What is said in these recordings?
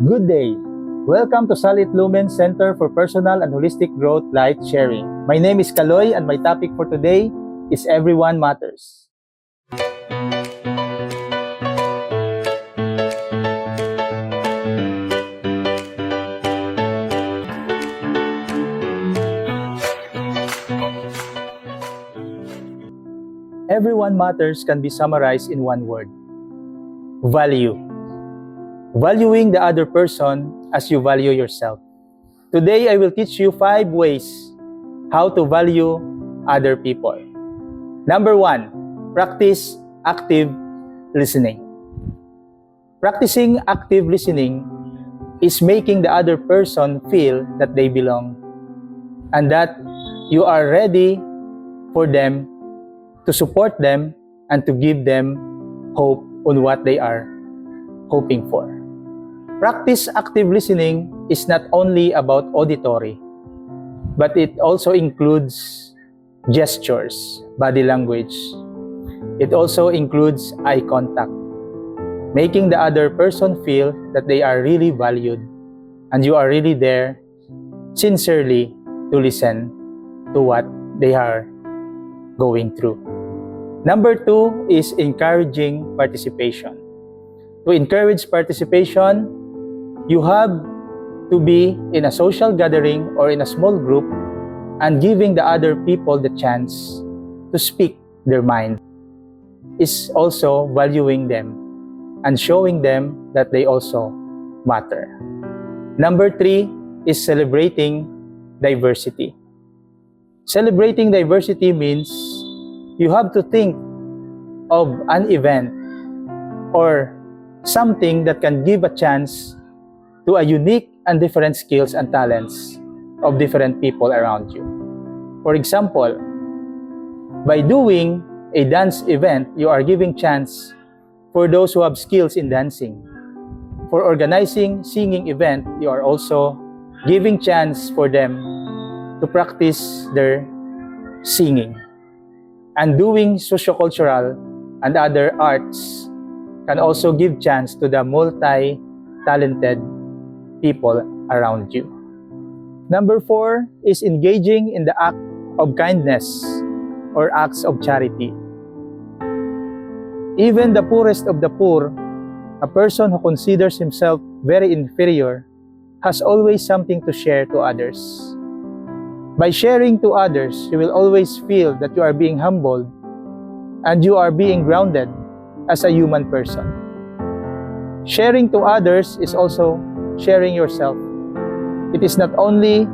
Good day! Welcome to Salit Lumen Center for Personal and Holistic Growth Light Sharing. My name is Kaloy and my topic for today is Everyone Matters. Everyone matters can be summarized in one word: value. Valuing the other person as you value yourself. Today, I will teach you 5 ways how to value other people. Number 1, practice active listening. Practicing active listening is making the other person feel that they belong and that you are ready for them, to support them, and to give them hope on what they are hoping for. Practice active listening is not only about auditory, but it also includes gestures, body language. It also includes eye contact, making the other person feel that they are really valued and you are really there sincerely to listen to what they are going through. Number 2 is encouraging participation. To encourage participation, you have to be in a social gathering or in a small group and giving the other people the chance to speak their mind is also valuing them and showing them that they also matter. Number 3 is celebrating diversity. Celebrating diversity means you have to think of an event or something that can give a chance to a unique and different skills and talents of different people around you. For example, by doing a dance event, you are giving chance for those who have skills in dancing. For organizing singing event, you are also giving chance for them to practice their singing. And doing sociocultural and other arts can also give chance to the multi-talented people around you. Number 4 is engaging in the act of kindness or acts of charity. Even the poorest of the poor, a person who considers himself very inferior, has always something to share to others. By sharing to others, you will always feel that you are being humbled and you are being grounded as a human person. Sharing to others is also sharing yourself. It is not only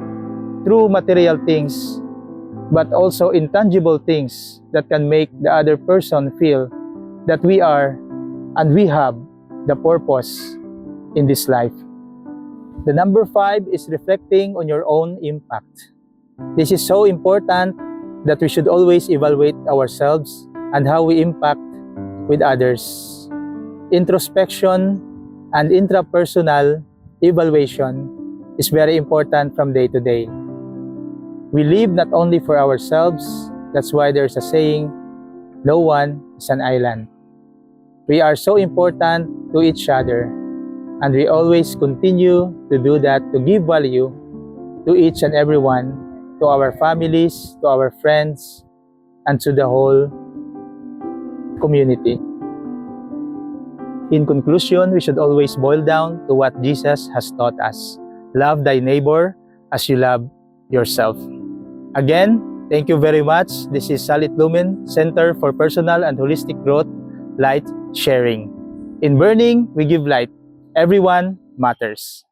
through material things, but also intangible things that can make the other person feel that we are and we have the purpose in this life. The number 5 is reflecting on your own impact. This is so important that we should always evaluate ourselves and how we impact with others. Introspection and intrapersonal evaluation is very important from day to day. We live not only for ourselves, that's why there's a saying, no one is an island. We are so important to each other, and we always continue to do that, to give value to each and everyone, to our families, to our friends, and to the whole community. In conclusion, we should always boil down to what Jesus has taught us. Love thy neighbor as you love yourself. Again, thank you very much. This is Salit Lumen Center for Personal and Holistic Growth Light Sharing. In burning, we give light. Everyone matters.